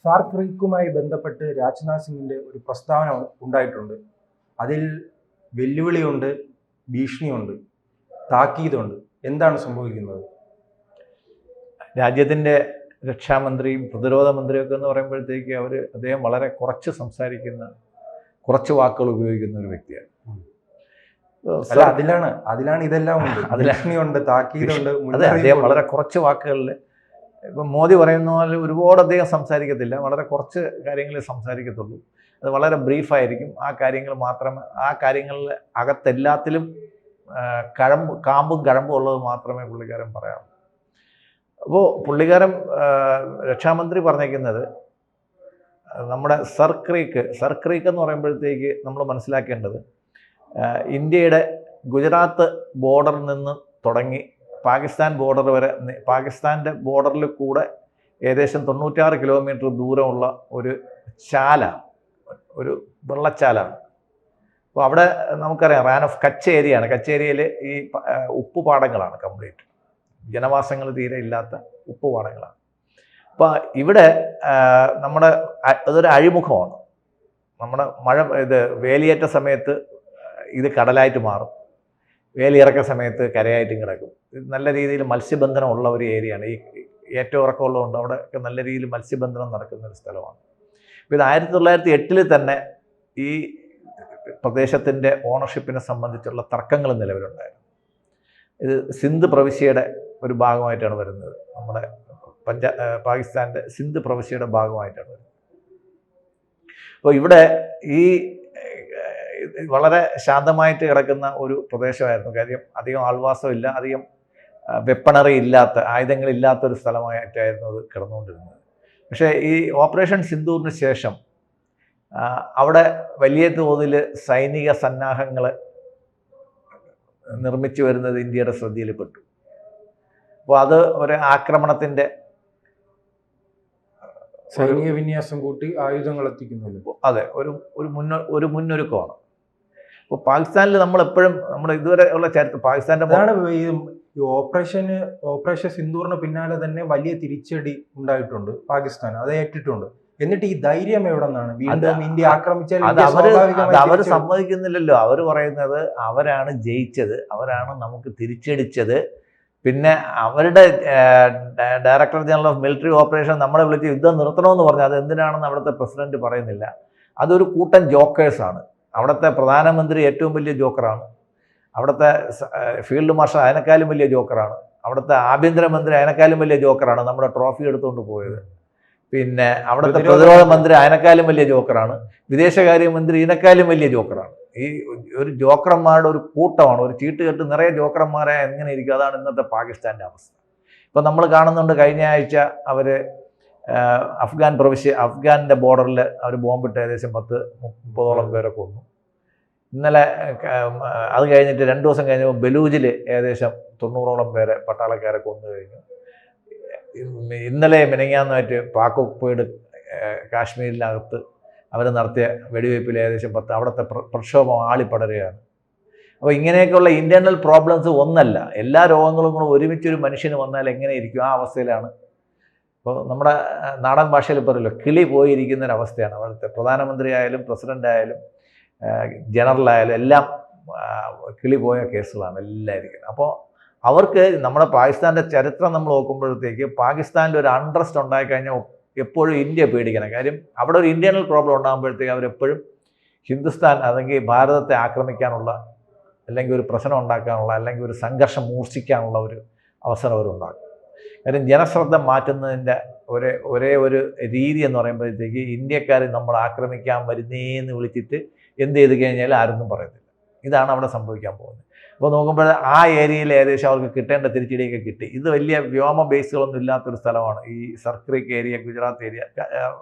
സാർക്ക് ക്രീക്കുമായി ബന്ധപ്പെട്ട് രാജ്നാഥ് സിംഗിന്റെ ഒരു പ്രസ്താവന ഉണ്ടായിട്ടുണ്ട്. അതിൽ വെല്ലുവിളിയുണ്ട്, ഭീഷണിയുണ്ട്, താക്കീതുണ്ട്. എന്താണ് സംഭവിക്കുന്നത്? രാജ്യത്തിൻ്റെ രക്ഷാമന്ത്രിയും പ്രതിരോധ മന്ത്രിയൊക്കെ എന്ന് പറയുമ്പോഴത്തേക്ക് അദ്ദേഹം വളരെ കുറച്ച് സംസാരിക്കുന്ന, കുറച്ച് വാക്കുകൾ ഉപയോഗിക്കുന്ന ഒരു വ്യക്തിയാണ്. അല്ല, അതിലാണ് ഇതെല്ലാം ഉണ്ട്. ഭീഷണിയുണ്ട്, താക്കീതുണ്ട്. അതെ, അദ്ദേഹം വളരെ കുറച്ച് വാക്കുകളിൽ, ഇപ്പം മോദി പറയുന്ന പോലെ ഒരുപാട് അദ്ദേഹം സംസാരിക്കത്തില്ല, വളരെ കുറച്ച് കാര്യങ്ങളെ സംസാരിക്കത്തുള്ളൂ. അത് വളരെ ബ്രീഫായിരിക്കും. ആ കാര്യങ്ങളിൽ അകത്തെല്ലാത്തിലും കാമ്പും കഴമ്പും ഉള്ളത് മാത്രമേ പുള്ളിക്കാരൻ പറയാവൂ. അപ്പോൾ പുള്ളിക്കാരൻ രക്ഷാമന്ത്രി പറഞ്ഞേക്കുന്നത് നമ്മുടെ സർക്രീക്ക് എന്ന് പറയുമ്പോഴത്തേക്ക് നമ്മൾ മനസ്സിലാക്കേണ്ടത് ഇന്ത്യയുടെ ഗുജറാത്ത് ബോർഡറിൽ നിന്ന് തുടങ്ങി പാകിസ്ഥാൻ ബോർഡർ വരെ, പാകിസ്ഥാൻ്റെ ബോർഡറിൽ കൂടെ ഏകദേശം 96 കിലോമീറ്റർ ദൂരമുള്ള ഒരു ഒരു വെള്ളച്ചാലാണ്. അപ്പോൾ അവിടെ നമുക്കറിയാം റാൻ ഓഫ് കച്ച് ഏരിയയാണ്. കച്ച് ഏരിയയിൽ ഈ ഉപ്പുപാടങ്ങളാണ്, കംപ്ലീറ്റ് ജനവാസങ്ങൾ തീരെ ഇല്ലാത്ത ഉപ്പുപാടങ്ങളാണ്. അപ്പോൾ ഇവിടെ അതൊരു അഴിമുഖമാണ്. നമ്മുടെ വേലിയേറ്റ സമയത്ത് ഇത് കടലായിട്ട് മാറും, വേലിയിറക്ക സമയത്ത് കരയായിട്ടും കിടക്കും. നല്ല രീതിയിൽ മത്സ്യബന്ധനം ഉള്ള ഒരു ഏരിയയാണ്. ഈ ഏറ്റവും ഇറക്കമുള്ളതുകൊണ്ട് അവിടെയൊക്കെ നല്ല രീതിയിൽ മത്സ്യബന്ധനം നടക്കുന്ന ഒരു സ്ഥലമാണ്. അപ്പോൾ ഇത് 1908 തന്നെ ഈ പ്രദേശത്തിൻ്റെ ഓണർഷിപ്പിനെ സംബന്ധിച്ചുള്ള തർക്കങ്ങൾ നിലവിലുണ്ടായിരുന്നു. ഇത് സിന്ധ് പ്രവിശ്യയുടെ ഒരു ഭാഗമായിട്ടാണ് വരുന്നത്. നമ്മുടെ പാകിസ്ഥാൻ്റെ സിന്ധ് പ്രവിശ്യയുടെ ഭാഗമായിട്ടാണ് വരുന്നത്. അപ്പോൾ ഇവിടെ ഈ വളരെ ശാന്തമായിട്ട് കിടക്കുന്ന ഒരു പ്രദേശമായിരുന്നു. കാര്യം അധികം ആൾവാസമില്ല, അധികം വെപ്പണറി ഇല്ലാത്ത, ആയുധങ്ങളില്ലാത്ത ഒരു സ്ഥലമായിട്ടായിരുന്നു അത് കിടന്നുകൊണ്ടിരുന്നത്. പക്ഷേ ഈ ഓപ്പറേഷൻ സിന്ദൂറിന് ശേഷം അവിടെ വലിയ തോതിൽ സൈനിക സന്നാഹങ്ങൾ നിർമ്മിച്ചു വരുന്നത് ഇന്ത്യയുടെ ശ്രദ്ധയിൽപ്പെട്ടു. അപ്പോൾ അത് ഒരു ആക്രമണത്തിൻ്റെ സൈനിക വിന്യാസം കൂട്ടി ആയുധങ്ങൾ എത്തിക്കുന്നുള്ളൂ. അതെ, ഒരു മുന്നൊരുക്കമാണ്. അപ്പോൾ പാകിസ്ഥാനിൽ നമ്മളെപ്പോഴും ഇതുവരെ ഉള്ള ചരിത്രം പാകിസ്ഥാൻ്റെ ഈ ഓപ്പറേഷൻ സിന്ദൂറിന് പിന്നാലെ തന്നെ വലിയ തിരിച്ചടി ഉണ്ടായിട്ടുണ്ട് പാകിസ്ഥാൻ, അത് ഏറ്റിട്ടുണ്ട്. എന്നിട്ട് ഈ ധൈര്യം എവിടെ നിന്നാണ്? വീണ്ടും ഇന്ത്യ ആക്രമിച്ചാൽ അവർ സമ്മതിക്കുന്നില്ലല്ലോ. അവർ പറയുന്നത് അവരാണ് ജയിച്ചത്, അവരാണ് നമുക്ക് തിരിച്ചടിച്ചത്. പിന്നെ അവരുടെ director general of military operation നമ്മളെ വിളിച്ച് യുദ്ധം നിർത്തണമെന്ന് പറഞ്ഞാൽ അത് എന്തിനാണെന്ന് അവിടുത്തെ പ്രസിഡന്റ് പറയുന്നില്ല. അതൊരു കൂട്ടം ജോക്കേഴ്സാണ്. അവിടുത്തെ പ്രധാനമന്ത്രി ഏറ്റവും വലിയ ജോക്കറാണ്, അവിടുത്തെ ഫീൽഡ് മാർഷൽ അതിനേക്കാളും വലിയ ജോക്കറാണ്, അവിടുത്തെ ആഭ്യന്തരമന്ത്രി അതിനേക്കാളും വലിയ ജോക്കറാണ് നമ്മുടെ ട്രോഫി എടുത്തുകൊണ്ട് പോയത്. പിന്നെ അവിടുത്തെ പ്രതിരോധ മന്ത്രി അതിനേക്കാളും വലിയ ജോക്കറാണ്, വിദേശകാര്യമന്ത്രി ഇതിനേക്കാളും വലിയ ജോക്കറാണ്. ഈ ഒരു ജോക്കർമാരുടെ ഒരു കൂട്ടമാണ്, ഒരു ചീട്ടുകെട്ട് നിറയെ ജോക്കർമാരെ എങ്ങനെ ഇരിക്കും. അതാണ് ഇന്നത്തെ പാകിസ്ഥാൻ്റെ അവസ്ഥ. ഇപ്പം നമ്മൾ കാണുന്നുണ്ട്, കഴിഞ്ഞ ആഴ്ച അവർ അഫ്ഗാൻ്റെ ബോർഡറിൽ അവർ ബോംബിട്ട് ഏകദേശം 10-30ഓളം പേരെ കൊന്നു. ഇന്നലെ അത് കഴിഞ്ഞിട്ട് 2 ദിവസം കഴിഞ്ഞപ്പോൾ ബലൂജിൽ ഏകദേശം 90ഓളം പേരെ പട്ടാളക്കാരെ കൊന്നു കഴിഞ്ഞു. ഇന്നലെ മിനിങ്ങാന്നുമായിട്ട് പാക് ഒക്കുപൈഡ് കാശ്മീരിനകത്ത് അവർ നടത്തിയ വെടിവയ്പ്പിൽ ഏകദേശം 10 അവിടുത്തെ പ്രക്ഷോഭം ആളിപ്പടരുകയാണ്. അപ്പോൾ ഇങ്ങനെയൊക്കെയുള്ള ഇൻറ്റേർണൽ പ്രോബ്ലംസ് ഒന്നല്ല, എല്ലാ രോഗങ്ങളും കൂടെ ഒരുമിച്ചൊരു മനുഷ്യന് വന്നാൽ എങ്ങനെ ഇരിക്കും, ആ അവസ്ഥയിലാണ്. അപ്പോൾ നമ്മുടെ നാടൻ ഭാഷയിൽ പറയല്ലോ, കിളി പോയിരിക്കുന്നൊരവസ്ഥയാണ്. അവിടുത്തെ പ്രധാനമന്ത്രി ആയാലും പ്രസിഡൻ്റ് ആയാലും ജനറലായാലും എല്ലാം കിളി പോയ കേസുകളാണ് എല്ലാം ഇരിക്കുന്നത്. അപ്പോൾ അവർക്ക് നമ്മുടെ പാകിസ്ഥാൻ്റെ ചരിത്രം നമ്മൾ നോക്കുമ്പോഴത്തേക്ക് പാകിസ്ഥാനിൽ ഒരു അൺട്രസ്റ്റ് ഉണ്ടായിക്കഴിഞ്ഞാൽ എപ്പോഴും ഇന്ത്യ പേടിക്കണം. കാര്യം അവിടെ ഒരു ഇൻറ്റേർണൽ പ്രോബ്ലം ഉണ്ടാകുമ്പോഴത്തേക്ക് അവരെപ്പോഴും ഹിന്ദുസ്ഥാൻ അല്ലെങ്കിൽ ഭാരതത്തെ ആക്രമിക്കാനുള്ള, അല്ലെങ്കിൽ ഒരു പ്രശ്നം ഉണ്ടാക്കാനുള്ള, അല്ലെങ്കിൽ ഒരു സംഘർഷം മൂർച്ഛിക്കാനുള്ള ഒരു അവസരം അവരുണ്ടാക്കും. കാര്യം ജനശ്രദ്ധ മാറ്റുന്നതിൻ്റെ ഒരേ ഒരു രീതി എന്ന് പറയുമ്പോഴത്തേക്ക് ഇന്ത്യക്കാർ നമ്മൾ ആക്രമിക്കാൻ വരുന്നേന്ന് വിളിച്ചിട്ട് എന്ത് ചെയ്ത് കഴിഞ്ഞാൽ ആരൊന്നും പറയത്തില്ല. ഇതാണ് അവിടെ സംഭവിക്കാൻ പോകുന്നത്. അപ്പോൾ നോക്കുമ്പോൾ ആ ഏരിയയിൽ ഏകദേശം അവർക്ക് കിട്ടേണ്ട തിരിച്ചടിയൊക്കെ കിട്ടി. ഇത് വലിയ വ്യോമ ബേസുകളൊന്നും ഇല്ലാത്തൊരു സ്ഥലമാണ് ഈ സർക്രീക്ക് ഏരിയ, ഗുജറാത്ത് ഏരിയ.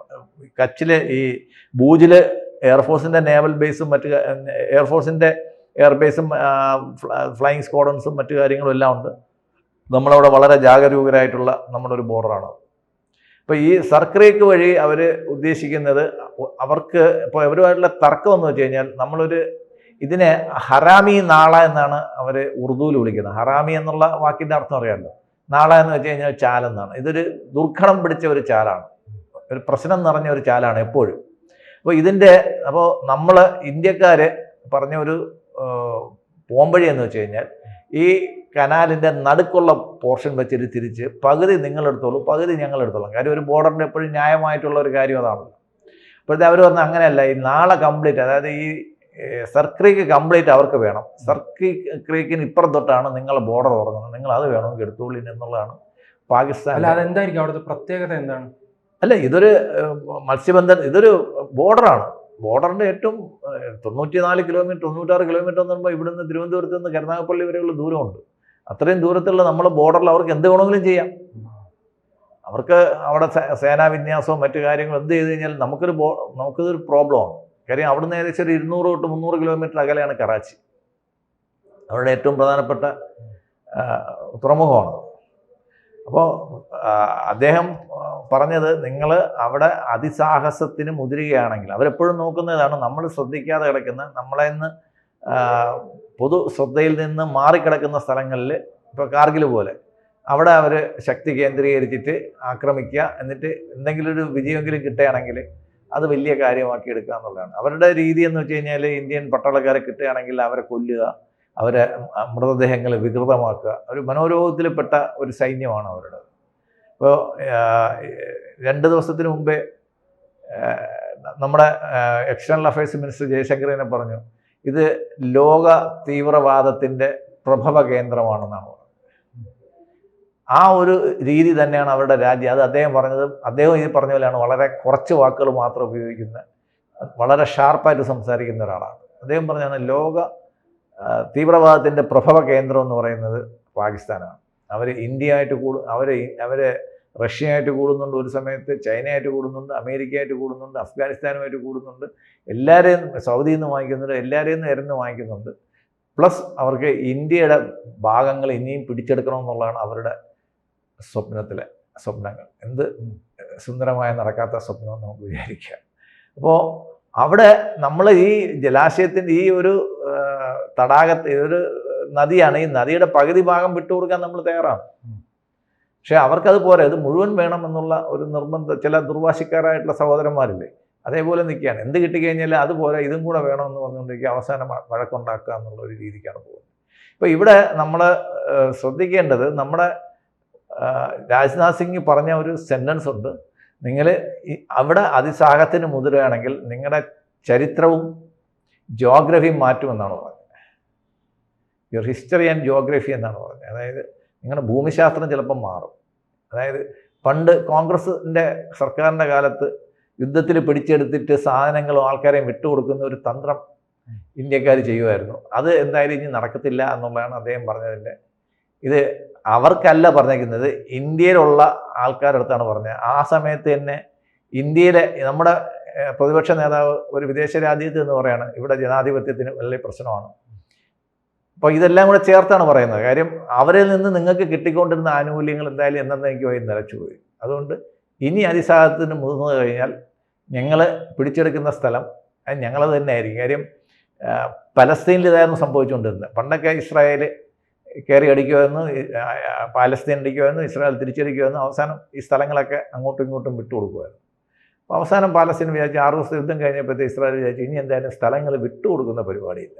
കച്ചിൽ ഈ ഭൂജിൽ എയർഫോഴ്സിൻ്റെ നേവൽ ബേസും മറ്റ് എയർഫോഴ്സിൻ്റെ എയർബേസും ഫ്ലൈയിങ് സ്ക്വാഡൻസും മറ്റു കാര്യങ്ങളും എല്ലാം ഉണ്ട്. നമ്മളവിടെ വളരെ ജാഗരൂകരായിട്ടുള്ള നമ്മുടെ ഒരു ബോർഡറാണ്. അപ്പോൾ ഈ സർക്രീക്ക് വഴി അവർ ഉദ്ദേശിക്കുന്നത്, അവർക്ക് ഇപ്പോൾ അവരുമായിട്ടുള്ള തർക്കം എന്ന് വെച്ച് കഴിഞ്ഞാൽ ഇതിനെ ഹറാമി നാള എന്നാണ് അവർ ഉറുദുവിൽ വിളിക്കുന്നത്. ഹറാമി എന്നുള്ള വാക്കിൻ്റെ അർത്ഥം അറിയാമല്ലോ. നാള എന്ന് വെച്ച് കഴിഞ്ഞാൽ ചാലെന്നാണ്. ഇതൊരു ദുർഘടം പിടിച്ച ഒരു ചാലാണ്. ഒരു പ്രശ്നം നിറഞ്ഞ ഒരു ചാലാണ് എപ്പോഴും. അപ്പോൾ നമ്മൾ ഇന്ത്യക്കാർ പറഞ്ഞ ഒരു പോംവഴി എന്ന് വെച്ച് കഴിഞ്ഞാൽ ഈ കനാലിൻ്റെ നടുക്കുള്ള പോർഷൻ വെച്ചിട്ട് തിരിച്ച് പകുതി നിങ്ങളെടുത്തോളൂ, പകുതി ഞങ്ങളെടുത്തോളാം. കാര്യം ഒരു ബോർഡറിൻ്റെ എപ്പോഴും ന്യായമായിട്ടുള്ള ഒരു കാര്യം അതാണല്ലോ. അപ്പോഴത്തെ അവർ പറഞ്ഞാൽ അങ്ങനെയല്ല, ഈ നാളെ കംപ്ലീറ്റ്, അതായത് ഈ സർക്രീക്ക് കംപ്ലീറ്റ് അവർക്ക് വേണം. ക്രീക്കിന് ഇപ്പുറം തൊട്ടാണ് നിങ്ങളെ ബോർഡർ തുറങ്ങുന്നത്, നിങ്ങൾ അത് വേണമെങ്കിൽ എടുത്തോളൂ എന്നുള്ളതാണ് പാകിസ്ഥാൻ. അല്ല, അതെന്തായിരിക്കും അവിടുത്തെ പ്രത്യേകത എന്താണ്? അല്ല, ഇതൊരു ഇതൊരു ബോർഡറാണ്. ബോർഡറിൻ്റെ ഏറ്റവും 94 കിലോമീറ്റർ 96 കിലോമീറ്റർ എന്ന് പറയുമ്പോൾ ഇവിടുന്ന് തിരുവനന്തപുരത്ത് നിന്ന് കരുനാഗപ്പള്ളി വരെയുള്ള ദൂരമുണ്ട്. അത്രയും ദൂരത്തുള്ള നമ്മളെ ബോർഡറിൽ അവർക്ക് എന്ത് വേണമെങ്കിലും ചെയ്യാം. അവർക്ക് അവിടെ സേനാ വിന്യാസവും മറ്റു കാര്യങ്ങളും എന്ത് ചെയ്ത് കഴിഞ്ഞാൽ നമുക്കിതൊരു പ്രോബ്ലമാണ്. കാര്യം അവിടുന്ന് ഏകദേശം ഒരു 200 തൊട്ട് 300 കിലോമീറ്റർ അകലെയാണ് കറാച്ചി. അവരുടെ ഏറ്റവും പ്രധാനപ്പെട്ട തുറമുഖമാണ്. അപ്പോൾ അദ്ദേഹം പറഞ്ഞത്, നിങ്ങൾ അവിടെ അതിസാഹസത്തിന് മുതിരുകയാണെങ്കിൽ, അവരെപ്പോഴും നോക്കുന്നതാണ് നമ്മൾ ശ്രദ്ധിക്കാതെ കിടക്കുന്ന, നമ്മളെ നിന്ന് പൊതു ശ്രദ്ധയിൽ നിന്ന് മാറിക്കിടക്കുന്ന സ്ഥലങ്ങളിൽ, ഇപ്പോൾ കാർഗിൽ പോലെ, അവിടെ അവർ ശക്തി കേന്ദ്രീകരിച്ചിട്ട് ആക്രമിക്കുക, എന്നിട്ട് എന്തെങ്കിലും ഒരു വിജയമെങ്കിലും കിട്ടുകയാണെങ്കിൽ അത് വലിയ കാര്യമാക്കി എടുക്കുക എന്നുള്ളതാണ് അവരുടെ രീതി. എന്ന് വെച്ച് കഴിഞ്ഞാൽ ഇന്ത്യൻ പട്ടാളക്കാരെ കിട്ടുകയാണെങ്കിൽ അവരെ കൊല്ലുക, അവരെ മൃതദേഹങ്ങൾ വികൃതമാക്കുക. ഒരു മനോരോഗത്തിൽപ്പെട്ട ഒരു സൈന്യമാണ് അവരുടെ. ഇപ്പോൾ 2 ദിവസത്തിന് മുമ്പേ നമ്മുടെ എക്സ്റ്റേണൽ അഫയേഴ്സ് മിനിസ്റ്റർ ജയശങ്കറിനെ പറഞ്ഞു, ഇത് ലോക തീവ്രവാദത്തിൻ്റെ പ്രഭവ കേന്ദ്രമാണെന്നാണ് പറഞ്ഞത്. ആ ഒരു രീതി തന്നെയാണ് അവരുടെ രാജ്യം. അത് അദ്ദേഹം ഈ പറഞ്ഞ പോലെയാണ്, വളരെ കുറച്ച് വാക്കുകൾ മാത്രം ഉപയോഗിക്കുന്ന, വളരെ ഷാർപ്പായിട്ട് സംസാരിക്കുന്ന ഒരാളാണ്. അദ്ദേഹം പറഞ്ഞാണ് ലോക തീവ്രവാദത്തിൻ്റെ പ്രഭവ കേന്ദ്രം എന്ന് പറയുന്നത് പാകിസ്ഥാനാണ്. അവർ ഇന്ത്യയായിട്ട് അവരെ റഷ്യയായിട്ട് കൂടുന്നുണ്ട്, ഒരു സമയത്ത് ചൈനയായിട്ട് കൂടുന്നുണ്ട്, അമേരിക്കയായിട്ട് കൂടുന്നുണ്ട്, അഫ്ഗാനിസ്ഥാനുമായിട്ട് കൂടുന്നുണ്ട്, എല്ലാവരെയും സൗദിയിൽ നിന്ന് വാങ്ങിക്കുന്നുണ്ട്, എല്ലാവരെയും നിന്ന് ഇറന്ന് വാങ്ങിക്കുന്നുണ്ട്. പ്ലസ് അവർക്ക് ഇന്ത്യയുടെ ഭാഗങ്ങൾ ഇനിയും പിടിച്ചെടുക്കണമെന്നുള്ളതാണ് അവരുടെ സ്വപ്നങ്ങൾ. എന്ത് സുന്ദരമായ നടക്കാത്ത സ്വപ്നം നമുക്ക് വിചാരിക്കാം. അപ്പോൾ അവിടെ നമ്മൾ ഈ ജലാശയത്തിൻ്റെ ഈ ഒരു തടാകത്തിൽ ഒരു നദിയാണ്, ഈ നദിയുടെ പകുതി ഭാഗം വിട്ടുകൊടുക്കാൻ നമ്മൾ തയ്യാറാണ്. പക്ഷേ അവർക്കത് പോരാ, ഇത് മുഴുവൻ വേണം എന്നുള്ള ഒരു നിർബന്ധം ചില ദുർവാശിക്കാരായിട്ടുള്ള സഹോദരന്മാരില്ലേ, അതേപോലെ നിൽക്കുകയാണ്. എന്ത് കിട്ടിക്കഴിഞ്ഞാൽ അതുപോലെ ഇതും കൂടെ വേണമെന്ന് പറഞ്ഞുകൊണ്ടിരിക്കുക, അവസാനം വഴക്കുണ്ടാക്കുക എന്നുള്ള ഒരു രീതിക്കാണ് പോകുന്നത്. ഇപ്പോൾ ഇവിടെ നമ്മൾ ശ്രദ്ധിക്കേണ്ടത്, നമ്മുടെ രാജ്നാഥ് സിംഗ് പറഞ്ഞ ഒരു സെൻറ്റൻസ് ഉണ്ട്, നിങ്ങൾ അവിടെ അതിസാഹസത്തിന് മുതിരുകയാണെങ്കിൽ നിങ്ങളുടെ ചരിത്രവും ജോഗ്രഫിയും മാറ്റുമെന്നാണ് പറഞ്ഞത്. യുവർ ഹിസ്റ്ററി ആൻഡ് ജോഗ്രഫി എന്നാണ് പറഞ്ഞത്. അതായത് നിങ്ങളുടെ ഭൂമിശാസ്ത്രം ചിലപ്പം മാറും. അതായത് പണ്ട് കോൺഗ്രസിൻ്റെ സർക്കാരിൻ്റെ കാലത്ത് യുദ്ധത്തിൽ പിടിച്ചെടുത്തിട്ട് സാധനങ്ങളും ആൾക്കാരെയും വിട്ടുകൊടുക്കുന്ന ഒരു തന്ത്രം ഇന്ത്യക്കാർ ചെയ്യുമായിരുന്നു. അത് എന്തായാലും ഇനി നടക്കത്തില്ല എന്നുള്ളതാണ് അദ്ദേഹം പറഞ്ഞതിൻ്റെ. ഇത് അവർക്കല്ല പറഞ്ഞിരിക്കുന്നത്, ഇന്ത്യയിലുള്ള ആൾക്കാരടുത്താണ് പറഞ്ഞത്. ആ സമയത്ത് തന്നെ ഇന്ത്യയിലെ നമ്മുടെ പ്രതിപക്ഷ നേതാവ് ഒരു വിദേശ രാജ്യത്ത് എന്ന് പറയാണ്, ഇവിടെ ജനാധിപത്യത്തിന് വലിയ പ്രശ്നമാണ്. അപ്പോൾ ഇതെല്ലാം കൂടെ ചേർത്താണ് പറയുന്നത്. കാര്യം അവരിൽ നിന്ന് നിങ്ങൾക്ക് കിട്ടിക്കൊണ്ടിരുന്ന ആനുകൂല്യങ്ങൾ എന്തായാലും എന്നേക്കുമായി നിലച്ചുപോയി. അതുകൊണ്ട് ഇനി അതിസാഹസത്തിന് മുതിർന്നു കഴിഞ്ഞാൽ ഞങ്ങൾ പിടിച്ചെടുക്കുന്ന സ്ഥലം ഞങ്ങളത് തന്നെ ആയിരിക്കും. കാര്യം പലസ്തീനിൽ ഇതായിരുന്നു സംഭവിച്ചുകൊണ്ടിരുന്നത്. പണ്ടൊക്കെ ഇസ്രായേൽ കയറി അടിക്കുമായിരുന്നു, പാലസ്തീൻ അടിക്കുമായിരുന്നു, ഇസ്രായേൽ തിരിച്ചടിക്കുമായിരുന്നു. അവസാനം ഈ സ്ഥലങ്ങളൊക്കെ അങ്ങോട്ടും ഇങ്ങോട്ടും വിട്ടുകൊടുക്കുമായിരുന്നു. അപ്പോൾ അവസാനം പാലസ്തീൻ വിചാരിച്ചു, 6 ദിവസത്തെ യുദ്ധം കഴിഞ്ഞപ്പോഴത്തെ ഇസ്രായേൽ വിചാരിച്ചു ഇനി എന്തായാലും സ്ഥലങ്ങൾ വിട്ടുകൊടുക്കുന്ന പരിപാടിയില്ല,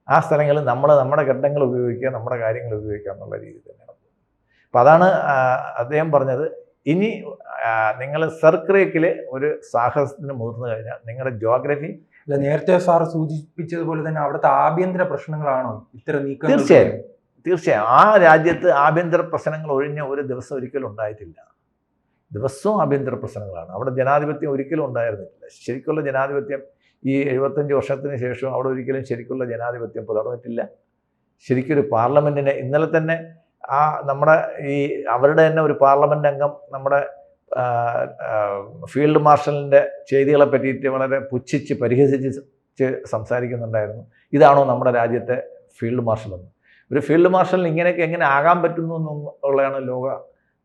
ആ സ്ഥലങ്ങളിൽ നമ്മുടെ ഘട്ടങ്ങൾ ഉപയോഗിക്കുക, നമ്മുടെ കാര്യങ്ങൾ ഉപയോഗിക്കുക എന്നുള്ള രീതി തന്നെയാണ്. അപ്പം അതാണ് അദ്ദേഹം പറഞ്ഞത്. ഇനി നിങ്ങൾ സർക്രീക്കിൽ ഒരു സാഹസത്തിന് മുതിർന്നു കഴിഞ്ഞാൽ നിങ്ങളുടെ ജോഗ്രഫി. അല്ല, നേരത്തെ സാർ സൂചിപ്പിച്ചതുപോലെ തന്നെ അവിടുത്തെ ആഭ്യന്തര പ്രശ്നങ്ങളാണോ ഇത്തരം നീക്കം? തീർച്ചയായും ആ രാജ്യത്ത് ആഭ്യന്തര പ്രശ്നങ്ങൾ ഒഴിഞ്ഞ ഒരു ദിവസം ഒരിക്കലും ഉണ്ടായിട്ടില്ല. ദിവസവും ആഭ്യന്തര പ്രശ്നങ്ങളാണ്. അവിടെ ജനാധിപത്യം ഒരിക്കലും ഉണ്ടായിരുന്നില്ല. ശരിക്കുള്ള ജനാധിപത്യം ഈ 75 വർഷത്തിന് ശേഷം അവിടെ ഒരിക്കലും ശരിക്കുള്ള ജനാധിപത്യം പുലർന്നിട്ടില്ല. ശരിക്കൊരു പാർലമെൻറ്റിനെ ഇന്നലെ തന്നെ നമ്മുടെ അവരുടെ തന്നെ ഒരു പാർലമെൻറ്റ് അംഗം നമ്മുടെ ഫീൽഡ് മാർഷലിൻ്റെ ചെയ്തികളെ പറ്റിയിട്ട് വളരെ പുച്ഛിച്ച് പരിഹസിച്ച് സംസാരിക്കുന്നുണ്ടായിരുന്നു. ഇതാണോ നമ്മുടെ രാജ്യത്തെ ഫീൽഡ് മാർഷൽ എന്ന്? ഒരു ഫീൽഡ് മാർഷലിന് ഇങ്ങനെയൊക്കെ എങ്ങനെ ആകാൻ പറ്റുന്നു എന്നുള്ളതാണ് ലോക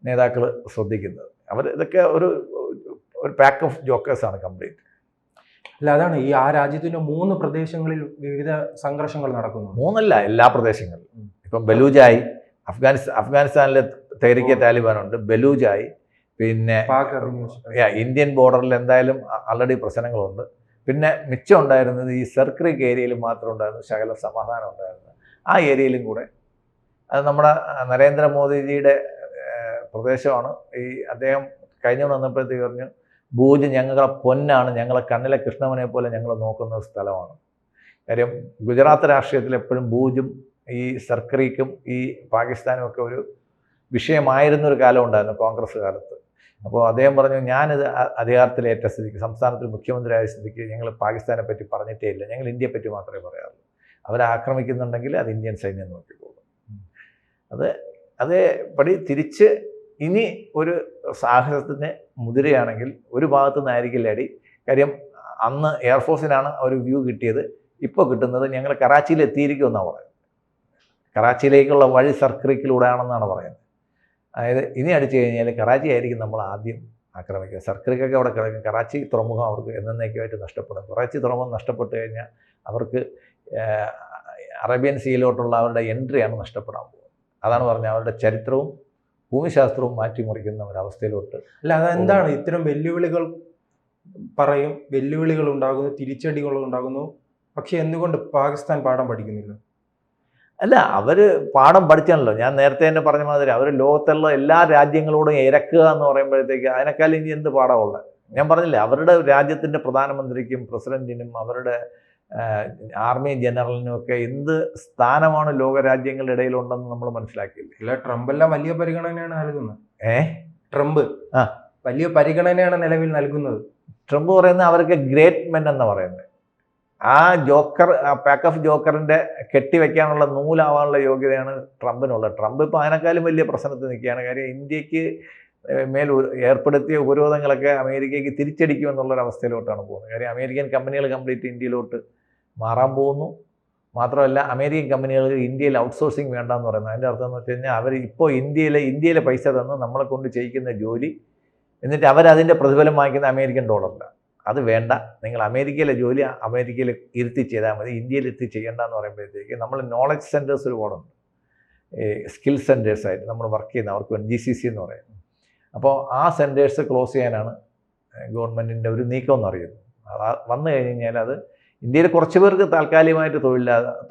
നേതാക്കൾ ശ്രദ്ധിക്കുന്നത്. ഇതൊക്കെ ഒരു പാക്ക് ഓഫ് ജോക്കേഴ്സാണ് കംപ്ലീറ്റ്. അല്ല, അതാണ് ഈ ആ രാജ്യത്തിൻ്റെ 3 പ്രദേശങ്ങളിൽ വിവിധ സംഘർഷങ്ങൾ നടക്കുന്നു. 3 അല്ല, എല്ലാ പ്രദേശങ്ങളിലും. ഇപ്പം ബലൂജായി, അഫ്ഗാനിസ്ഥാനിലെ തെഹ്രീക്കെ താലിബാനുണ്ട്, ബലൂജായി, പിന്നെ പാക് അധിനിവേശം. ഇന്ത്യൻ ബോർഡറിൽ എന്തായാലും ആൾറെഡി പ്രശ്നങ്ങളുണ്ട്. പിന്നെ മിച്ചം ഉണ്ടായിരുന്നത് ഈ സർക്രിക് ഏരിയയിൽ മാത്രം ഉണ്ടായിരുന്നു ശകല സമാധാനം ഉണ്ടായിരുന്നത്. ആ ഏരിയയിലും കൂടെ അത് നമ്മുടെ നരേന്ദ്രമോദിജിയുടെ പ്രദേശമാണ്. ഈ അദ്ദേഹം കഴിഞ്ഞ വന്നപ്പോഴത്തേക്ക് പറഞ്ഞു, ഭൂജ് ഞങ്ങളുടെ പൊന്നാണ്, ഞങ്ങളെ കണ്ണിലെ കൃഷ്ണമനെ പോലെ ഞങ്ങൾ നോക്കുന്ന ഒരു സ്ഥലമാണ്. കാര്യം ഗുജറാത്ത് രാഷ്ട്രീയത്തിൽ എപ്പോഴും ഭൂജും ഈ സർക്രീക്കും ഈ പാകിസ്ഥാനും ഒക്കെ ഒരു വിഷയമായിരുന്നൊരു കാലം ഉണ്ടായിരുന്നു കോൺഗ്രസ് കാലത്ത്. അപ്പോൾ അദ്ദേഹം പറഞ്ഞു, ഞാനിത് അധികാരത്തിലേറ്റ സ്ഥിതിക്ക്, സംസ്ഥാനത്തിൽ മുഖ്യമന്ത്രിയായ സ്ഥിതിക്ക് ഞങ്ങൾ പാകിസ്ഥാനെ പറ്റി പറഞ്ഞിട്ടേ ഇല്ല, ഞങ്ങൾ ഇന്ത്യയെ പറ്റി മാത്രമേ പറയാറുള്ളൂ. അവരെ ആക്രമിക്കുന്നുണ്ടെങ്കിൽ അത് ഇന്ത്യൻ സൈന്യം നോക്കിക്കോളും. അതേപടി തിരിച്ച് ഇനി ഒരു സാഹസത്തിന് മുതിരുകയാണെങ്കിൽ ഒരു ഭാഗത്തു നിന്നായിരിക്കില്ല അടി. കാര്യം അന്ന് എയർഫോഴ്സിനാണ് ഒരു വ്യൂ കിട്ടിയത്. ഇപ്പോൾ കിട്ടുന്നത് ഞങ്ങൾ കറാച്ചിയിൽ എത്തിയിരിക്കുമെന്നാണ് പറയുന്നത്. കറാച്ചിയിലേക്കുള്ള വഴി സർക്രിക്കിലൂടെയാണെന്നാണ് പറയുന്നത്. അതായത് ഇനി അടിച്ചു കഴിഞ്ഞാൽ കറാച്ചി ആയിരിക്കും നമ്മൾ ആദ്യം ആക്രമിക്കുക. സർക്രിക്കൊക്കെ അവിടെ കിടക്കും. കറാച്ചി തുറമുഖം അവർക്ക് എന്നേക്കുമായിട്ട് നഷ്ടപ്പെടും. കറാച്ചി തുറമുഖം നഷ്ടപ്പെട്ട് കഴിഞ്ഞാൽ അവർക്ക് അറേബ്യൻ സീയിലോട്ടുള്ള അവരുടെ എൻട്രിയാണ് നഷ്ടപ്പെടാൻ പോകുന്നത്. അതാണ് പറഞ്ഞത്, അവരുടെ ചരിത്രവും ഭൂമിശാസ്ത്രവും മാറ്റിമറിക്കുന്ന ഒരവസ്ഥയിലോട്ട്. അല്ല, അതെന്താണ് ഇത്തരം വെല്ലുവിളികൾ പറയും, വെല്ലുവിളികൾ ഉണ്ടാകുന്നു, തിരിച്ചടികൾ ഉണ്ടാകുന്നു, പക്ഷെ എന്തുകൊണ്ട് പാകിസ്ഥാൻ പാഠം പഠിക്കുന്നില്ല? അല്ല, അവർ പാഠം പഠിച്ചാണല്ലോ. ഞാൻ നേരത്തെ തന്നെ പറഞ്ഞ മാതിരി അവർ ലോകത്തുള്ള എല്ലാ രാജ്യങ്ങളോടും ഇരക്കുക എന്ന് പറയുമ്പോഴത്തേക്ക് അതിനേക്കാളും ഇനി എന്ത് പാഠമുള്ളത്? ഞാൻ പറഞ്ഞില്ലേ, അവരുടെ രാജ്യത്തിൻ്റെ പ്രധാനമന്ത്രിക്കും പ്രസിഡന്റിനും അവരുടെ ആർമി ജനറലിനും ഒക്കെ എന്ത് സ്ഥാനമാണ് ലോകരാജ്യങ്ങളുടെ ഇടയിലുണ്ടെന്ന് നമ്മൾ മനസ്സിലാക്കിയില്ലേ? അല്ല, ട്രംപ് എല്ലാം വലിയ പരിഗണനയാണ് നൽകുന്നത്. ട്രംപ് ആ വലിയ പരിഗണനയാണ് നിലവിൽ നൽകുന്നത്. ട്രംപ് പറയുന്നത് അവർക്ക് ഗ്രേറ്റ് മെൻ എന്ന് പറയുന്നത്. ആ ജോക്കർ, ആ പാക്ക് ഓഫ് ജോക്കറിൻ്റെ കെട്ടിവെക്കാനുള്ള നൂലാവാനുള്ള യോഗ്യതയാണ് ട്രംപിനുള്ളത്. ട്രംപ് ഇപ്പോൾ അതിനേക്കാളും വലിയ പ്രശ്നത്തിൽ നിൽക്കുകയാണ്. കാര്യം ഇന്ത്യക്ക് മേൽ ഏർപ്പെടുത്തിയ ഉപരോധങ്ങളൊക്കെ അമേരിക്കയ്ക്ക് തിരിച്ചടിക്കുമെന്നുള്ളൊരവസ്ഥയിലോട്ടാണ് പോകുന്നത്. കാര്യം അമേരിക്കൻ കമ്പനികൾ കംപ്ലീറ്റ് ഇന്ത്യയിലോട്ട് മാറാൻ പോകുന്നു. മാത്രമല്ല അമേരിക്കൻ കമ്പനികൾക്ക് ഇന്ത്യയിൽ ഔട്ട്സോഴ്സിങ് വേണ്ടെന്ന് പറയുന്നത്. അതിൻ്റെ അർത്ഥം എന്ന് വെച്ച് കഴിഞ്ഞാൽ അവർ ഇപ്പോൾ ഇന്ത്യയിലെ പൈസ തന്ന് നമ്മളെ കൊണ്ട് ചെയ്യിക്കുന്ന ജോലി, എന്നിട്ട് അവരതിൻ്റെ പ്രതിഫലം വാങ്ങിക്കുന്ന അമേരിക്കൻ ഡോളറിലാണ്. അത് വേണ്ട, നിങ്ങൾ അമേരിക്കയിലെ ജോലി അമേരിക്കയിൽ ഇരുത്തി ചെയ്താൽ മതി, ഇന്ത്യയിൽ ഇരുത്തി ചെയ്യേണ്ടെന്ന് പറയുമ്പോഴത്തേക്ക് നമ്മൾ നോളജ് സെൻറ്റേഴ്സ് ഒരുപാടുണ്ട്, സ്കിൽ സെൻറ്റേഴ്സായിട്ട് നമ്മൾ വർക്ക് ചെയ്യുന്ന, അവർക്ക് വേണ്ടി GCC എന്ന് പറയുന്നത്. അപ്പോൾ ആ സെൻറ്റേഴ്സ് ക്ലോസ് ചെയ്യാനാണ് ഗവൺമെൻറ്റിൻ്റെ ഒരു നീക്കം എന്നറിയുന്നത്. വന്നു കഴിഞ്ഞാൽ അത് ഇന്ത്യയിൽ കുറച്ച് പേർക്ക് താൽക്കാലികമായിട്ട്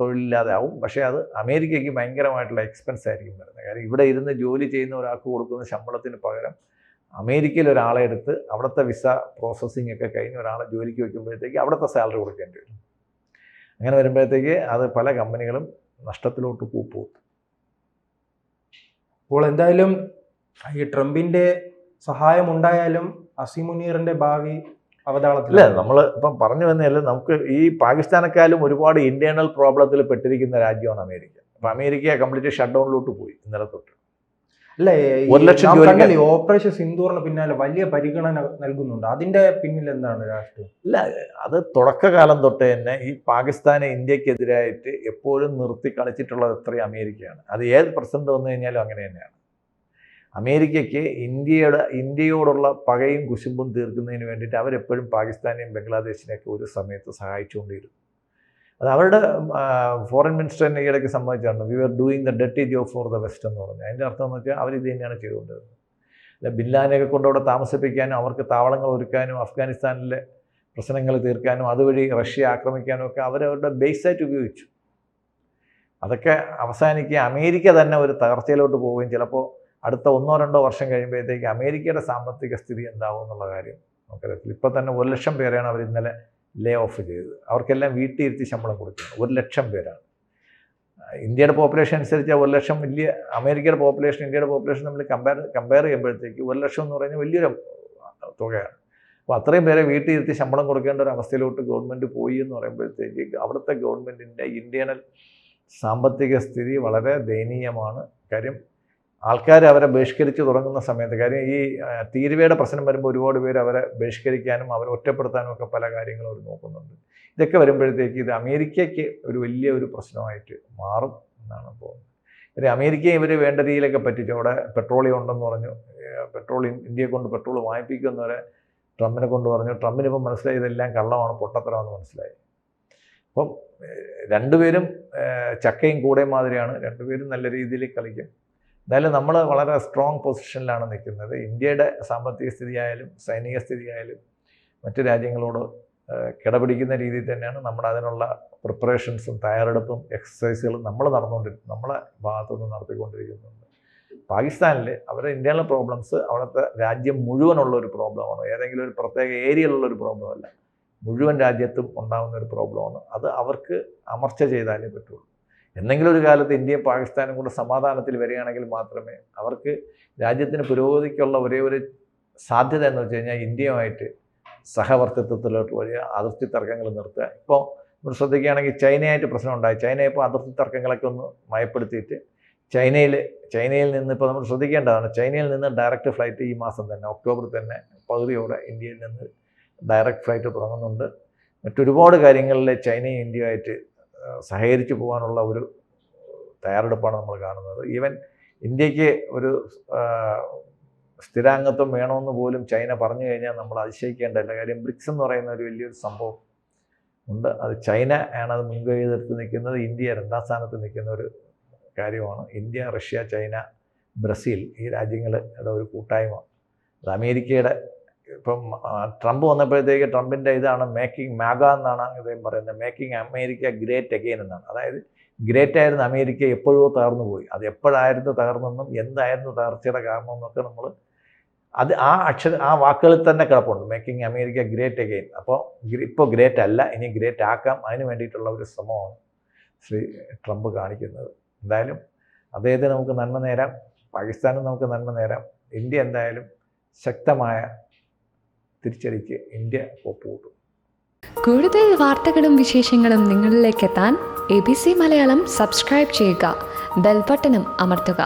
തൊഴിലില്ലാതെ ആവും. പക്ഷേ അത് അമേരിക്കയ്ക്ക് ഭയങ്കരമായിട്ടുള്ള എക്സ്പെൻസ് ആയിരിക്കും വരുന്നത്. കാര്യം ഇവിടെ ഇരുന്ന് ജോലി ചെയ്യുന്ന ഒരാൾക്ക് കൊടുക്കുന്ന ശമ്പളത്തിന് പകരം അമേരിക്കയിൽ ഒരാളെ എടുത്ത് അവിടുത്തെ വിസ പ്രോസസ്സിംഗ് ഒക്കെ കഴിഞ്ഞ് ഒരാളെ ജോലിക്ക് വയ്ക്കുമ്പോഴത്തേക്ക് അവിടുത്തെ സാലറി കൊടുക്കേണ്ടി വരും. അങ്ങനെ വരുമ്പോഴത്തേക്ക് അത് പല കമ്പനികളും നഷ്ടത്തിലോട്ട് പോകും. അപ്പോൾ എന്തായാലും ഈ ട്രംപിന്റെ സഹായം ഉണ്ടായാലും അസീം മുനീറിന്റെ ഭാവി അവതാളത്തില്ല. നമ്മൾ ഇപ്പം പറഞ്ഞു വന്നതല്ല, നമുക്ക് ഈ പാകിസ്ഥാനെക്കാളും ഒരുപാട് ഇന്റേണൽ പ്രോബ്ലത്തിൽ പെട്ടിരിക്കുന്ന രാജ്യമാണ് അമേരിക്ക. അപ്പം അമേരിക്ക കംപ്ലീറ്റ് ഷട്ട് ഡൗണിലോട്ട് പോയി ഇന്നലെ തൊട്ട്. അല്ലേ, 1 ലക്ഷം ഓപ്പറേഷൻ സിന്ദൂറിന് പിന്നാലെ വലിയ പരിഗണന നൽകുന്നുണ്ട്. അതിന്റെ പിന്നിൽ എന്താണ് രാഷ്ട്രീയം? ഇല്ല, അത് തുടക്കകാലം തൊട്ട് തന്നെ ഈ പാകിസ്ഥാനെ ഇന്ത്യക്കെതിരായിട്ട് എപ്പോഴും നിർത്തി കളിച്ചിട്ടുള്ളത് എത്രയും അമേരിക്കയാണ്. അത് ഏത് പ്രസിഡന്റ് വന്നു കഴിഞ്ഞാലും അങ്ങനെ തന്നെയാണ്. അമേരിക്കയ്ക്ക് ഇന്ത്യയോടുള്ള പകയും കുശുമ്പും തീർക്കുന്നതിന് വേണ്ടിയിട്ട് അവരെപ്പോഴും പാകിസ്ഥാനെയും ബംഗ്ലാദേശിനെയൊക്കെ ഒരു സമയത്ത് സഹായിച്ചുകൊണ്ടിരുന്നു. അത് അവരുടെ ഫോറിൻ മിനിസ്റ്റർ തന്നെ ഈയിടയ്ക്ക് സംബന്ധിച്ചാണ് we are doing the dirty job for the West എന്ന് പറഞ്ഞത്. അതിൻ്റെ അർത്ഥം എന്ന് വെച്ചാൽ അവരിത് തന്നെയാണ് ചെയ്തുകൊണ്ടിരുന്നത്. അല്ല, ബിൻ ലാദനെയൊക്കെ കൊണ്ടവിടെ താമസിപ്പിക്കാനും അവർക്ക് താവളങ്ങൾ ഒരുക്കാനും അഫ്ഗാനിസ്ഥാനിലെ പ്രശ്നങ്ങൾ തീർക്കാനും അതുവഴി റഷ്യ ആക്രമിക്കാനും ഒക്കെ അവരവരുടെ ബേസായിട്ട് ഉപയോഗിച്ചു. അതൊക്കെ അവസാനിക്കുക അമേരിക്ക തന്നെ ഒരു തകർച്ചയിലോട്ട് പോവുകയും ചിലപ്പോൾ അടുത്ത 1-2 വർഷം കഴിയുമ്പോഴത്തേക്ക് അമേരിക്കയുടെ സാമ്പത്തിക സ്ഥിതി എന്താവും എന്നുള്ള കാര്യം നമുക്കറിയത്തില്ല. ഇപ്പോൾ തന്നെ 1 ലക്ഷം പേരെയാണ് അവർ ഇന്നലെ ലേ ഓഫ് ചെയ്തത്. അവർക്കെല്ലാം വീട്ടിലിരുത്തി ശമ്പളം കൊടുക്കുന്നത് 1 ലക്ഷം പേരാണ്. ഇന്ത്യയുടെ പോപ്പുലേഷൻ അനുസരിച്ച് 1 ലക്ഷം വലിയ, അമേരിക്കയുടെ പോപ്പുലേഷൻ ഇന്ത്യയുടെ പോപ്പുലേഷൻ നമ്മൾ കമ്പയർ ചെയ്യുമ്പോഴത്തേക്ക് 1 ലക്ഷം എന്ന് പറയുന്നത് വലിയൊരു തുകയാണ്. അപ്പോൾ അത്രയും പേരെ വീട്ടിലിരുത്തി ശമ്പളം കൊടുക്കേണ്ട ഒരു അവസ്ഥയിലോട്ട് ഗവൺമെൻറ് പോയി എന്ന് പറയുമ്പോഴത്തേക്ക് അവിടുത്തെ ഗവൺമെൻറ്റിൻ്റെ ഇന്ത്യയിൽ സാമ്പത്തിക സ്ഥിതി വളരെ ദയനീയമാണ്. കാര്യം ആൾക്കാർ അവരെ ബഹിഷ്കരിച്ച് തുടങ്ങുന്ന സമയത്ത്, കാര്യം ഈ തീരുവയുടെ പ്രശ്നം വരുമ്പോൾ ഒരുപാട് പേര് അവരെ ബഹിഷ്കരിക്കാനും അവരെ ഒറ്റപ്പെടുത്താനും ഒക്കെ പല കാര്യങ്ങളും അവർ നോക്കുന്നുണ്ട്. ഇതൊക്കെ വരുമ്പോഴത്തേക്ക് ഇത് അമേരിക്കയ്ക്ക് ഒരു വലിയ ഒരു പ്രശ്നമായിട്ട് മാറും എന്നാണ് പോകുന്നത്. കാര്യം അമേരിക്കയെ ഇവർ വേണ്ട രീതിയിലൊക്കെ പറ്റിച്ചു. അവിടെ പെട്രോളിയം ഉണ്ടെന്ന് പറഞ്ഞു, ഇന്ത്യയെ കൊണ്ട് പെട്രോൾ വാങ്ങിപ്പിക്കുമെന്നവരെ ട്രംപിനെ കൊണ്ട് പറഞ്ഞു. ട്രംപിനിപ്പം മനസ്സിലായി ഇതെല്ലാം കള്ളമാണ്, പൊട്ടത്തരമെന്ന് മനസ്സിലായി. അപ്പം രണ്ടുപേരും ചക്കയും കൂടെയും മാതിരിയാണ്. രണ്ടുപേരും നല്ല രീതിയിൽ കളിക്കും. എന്തായാലും നമ്മൾ വളരെ സ്ട്രോങ് പൊസിഷനിലാണ് നിൽക്കുന്നത്. ഇന്ത്യയുടെ സാമ്പത്തിക സ്ഥിതിയായാലും സൈനിക സ്ഥിതിയായാലും മറ്റു രാജ്യങ്ങളോട് കിടപിടിക്കുന്ന രീതിയിൽ തന്നെയാണ് നമ്മുടെ അതിനുള്ള പ്രിപ്പറേഷൻസും തയ്യാറെടുപ്പും എക്സസൈസുകളും നമ്മളെ ഭാഗത്തുനിന്ന് നടത്തിക്കൊണ്ടിരിക്കുന്നുണ്ട്. പാകിസ്ഥാനിൽ അവരുടെ ഇന്ത്യയിലെ പ്രോബ്ലംസ് അവിടുത്തെ രാജ്യം മുഴുവനുള്ള ഒരു പ്രോബ്ലമാണ്. ഏതെങ്കിലും ഒരു പ്രത്യേക ഏരിയയിലുള്ള ഒരു പ്രോബ്ലമല്ല, മുഴുവൻ രാജ്യത്തും ഉണ്ടാകുന്ന ഒരു പ്രോബ്ലമാണ്. അത് അവർക്ക് അമർച്ച ചെയ്താലേ പറ്റുള്ളൂ. എന്തെങ്കിലും ഒരു കാലത്ത് ഇന്ത്യയും പാകിസ്ഥാനും കൂടെ സമാധാനത്തിൽ വരികയാണെങ്കിൽ മാത്രമേ അവർക്ക് രാജ്യത്തിന് പുരോഗതിക്കുള്ള ഒരേ ഒരു സാധ്യത എന്ന് വെച്ച് കഴിഞ്ഞാൽ ഇന്ത്യയുമായിട്ട് സഹവർത്തിത്വത്തിലോട്ട് വരിക, അതിർത്തി തർക്കങ്ങൾ നിർത്തുക. ഇപ്പോൾ നമ്മൾ ശ്രദ്ധിക്കുകയാണെങ്കിൽ ചൈനയായിട്ട് പ്രശ്നമുണ്ടായി. ചൈന ഇപ്പോൾ അതിർത്തി തർക്കങ്ങളൊക്കെ ഒന്ന് മയപ്പെടുത്തിയിട്ട് ചൈനയിൽ നിന്ന് ഇപ്പോൾ നമ്മൾ ശ്രദ്ധിക്കേണ്ടതാണ്, ചൈനയിൽ നിന്ന് ഡയറക്റ്റ് ഫ്ലൈറ്റ് ഈ മാസം തന്നെ ഒക്ടോബർ തന്നെ പകുതിയോടെ ഇന്ത്യയിൽ നിന്ന് ഡയറക്റ്റ് ഫ്ലൈറ്റ് തുടങ്ങുന്നുണ്ട്. മറ്റൊരുപാട് കാര്യങ്ങളിൽ ചൈനയും ഇന്ത്യയുമായിട്ട് സഹകരിച്ചു പോകാനുള്ള ഒരു തയ്യാറെടുപ്പാണ് നമ്മൾ കാണുന്നത്. ഈവൻ ഇന്ത്യക്ക് ഒരു സ്ഥിരാംഗത്വം വേണമെന്ന് പോലും ചൈന പറഞ്ഞു കഴിഞ്ഞാൽ നമ്മൾ അതിശയിക്കേണ്ടതില്ല. കാര്യം ബ്രിക്സ് എന്ന് പറയുന്ന ഒരു വലിയൊരു സംഭവം ഉണ്ട്. അത് ചൈന ആണ് അത് മുൻകൈയെടുത്ത് നിൽക്കുന്നത്. ഇന്ത്യ രണ്ടാം സ്ഥാനത്ത് നിൽക്കുന്ന ഒരു കാര്യമാണ്. ഇന്ത്യ, റഷ്യ, ചൈന, ബ്രസീൽ ഈ രാജ്യങ്ങളുടെ ഒരു കൂട്ടായ്മ. അത് അമേരിക്കയുടെ ഇപ്പം ട്രംപ് വന്നപ്പോഴത്തേക്ക് ട്രംപിൻ്റെ ഇതാണ് മാഗ എന്നാണ് അദ്ദേഹം പറയുന്നത്. മേക്കിംഗ് അമേരിക്ക ഗ്രേറ്റ് അഗെയിൻ എന്നാണ്. അതായത് ഗ്രേറ്റ് ആയിരുന്ന അമേരിക്ക എപ്പോഴോ തകർന്നു പോയി. അത് എപ്പോഴായിരുന്നു തകർന്നെന്നും എന്തായിരുന്നു തകർച്ചയുടെ കാരണം എന്നൊക്കെ നമ്മൾ അത് ആ വാക്കുകളിൽ തന്നെ കിടപ്പുണ്ട്. Making America great again. അപ്പോൾ ഇപ്പോൾ ഗ്രേറ്റ് അല്ല, ഇനി ഗ്രേറ്റ് ആക്കാം. അതിന് വേണ്ടിയിട്ടുള്ള ഒരു ശ്രമമാണ് ശ്രീ ട്രംപ് കാണിക്കുന്നത്. എന്തായാലും അദ്ദേഹത്തിന് നമുക്ക് നന്മ നേരാം, പാകിസ്ഥാനും നമുക്ക് നന്മ നേരാം. ഇന്ത്യ എന്തായാലും ശക്തമായ തിരിച്ചടിക്ക് ഇന്ത്യ ഒപ്പുകൂട്ടും. കൂടുതൽ വാർത്തകളും വിശേഷങ്ങളും നിങ്ങളിലേക്ക് എത്താൻ ABC മലയാളം സബ്സ്ക്രൈബ് ചെയ്യുക, ബെൽ ബട്ടണും അമർത്തുക.